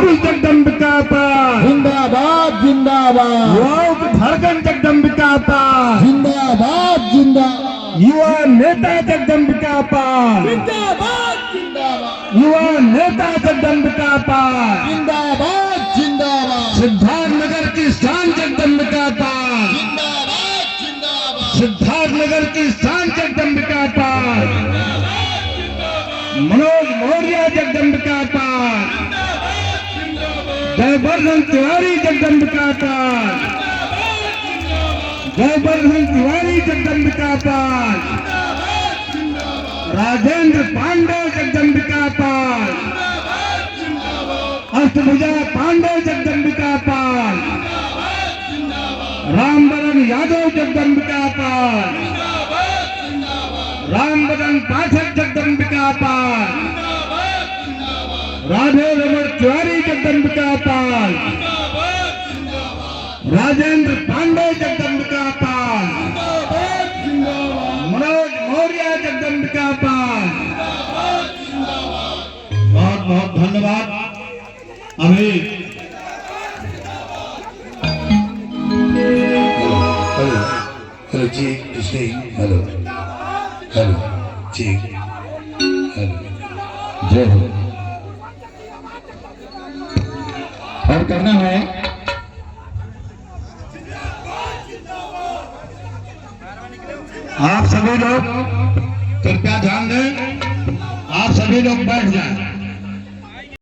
पुरुष जगदम्बिका पाल, जिंदाबाद जिंदाबाद, युवाओं की धड़कन जगदम्बिका पाल, जिंदाबाद जिंदाबाद, युवा नेता जगदम्बिका पाल, जिंदाबाद जिंदाबाद, युवा नेता जगदम्बिका पाल, जिंदाबाद जिंदाबाद, सिद्धार्थनगर की शान जगदम्बिका पाल, जिंदाबाद जिंदाबाद, सिद्धार्थनगर की शान जगदम्बिका पाल, मनोज मौर्य जगदम्बिका पाल, जयवर्धन तिवारी जगदम्बिका पाल, जयवर्धन तिवारी जगदम्बिका पाल, राजेंद्र पांडे जगदम्बिका पाल, अष्टभुजा पांडे जगदम्बिका पाल, रामबरन यादव जगदम्बिका पाल, रामबरन पाठक जगदम्बिका पाल, राधे रमण तिवारी जगदम्बिका पाल, राजेंद्र पांडे जगदम्बिका पाल, मनोज मौर्य जगदम्बिका पाल। बहुत बहुत धन्यवाद। अभी हेलो हेलो जी कृष्ण, हेलो हेलो जी, हेलो जय हो। और करना है आप सभी लोग कृपया ध्यान दें, आप सभी लोग बैठ जाएं।